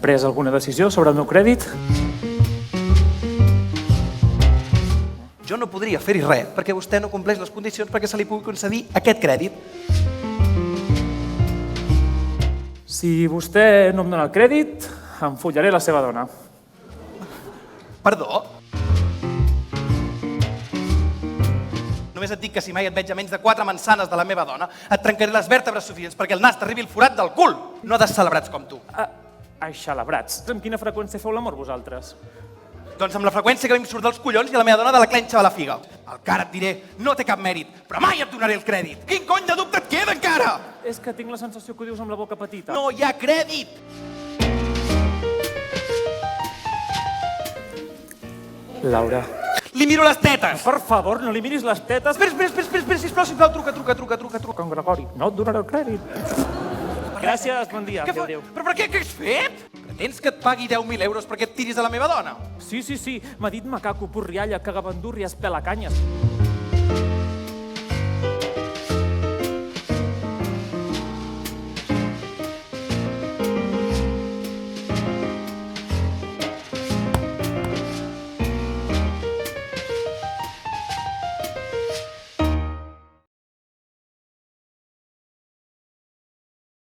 pres alguna decisió sobre el meu crèdit? Jo no podria fer-hi res, perquè vostè no compleix les condicions perquè se li pugui concedir aquest crèdit. Si vostè no em dona el crèdit, em follaré la seva dona. Perdó? Només et dic que si mai et veig a menys de 4 mansanes de la meva dona, et trencaré les vèrtebres suficients perquè el nas t'arribi el forat del cul, no descelebrats com tu. Aixalabrats. Amb quina freqüència feu l'amor, vosaltres? Doncs amb la freqüència que a mi em surt dels collons i a la meva dona de la clenxa de la figa. El cara et diré, no té cap mèrit, però mai et donaré el crèdit. Quin cony de dubte et queda encara? És que tinc la sensació que ho dius amb la boca petita. No hi ha crèdit! Laura. Li miro les tetes! Per favor, no li miris les tetes. Espera, sisplau, truca. Com Gregori, no et donaré el crèdit. Gràcies, bon dia. Adéu. Però per què has fet? Pretens que et pagui 10.000 euros perquè et tiris a la meva dona? Sí. M'ha dit macaco, porrialla, cagabandúrries, pelacanyes.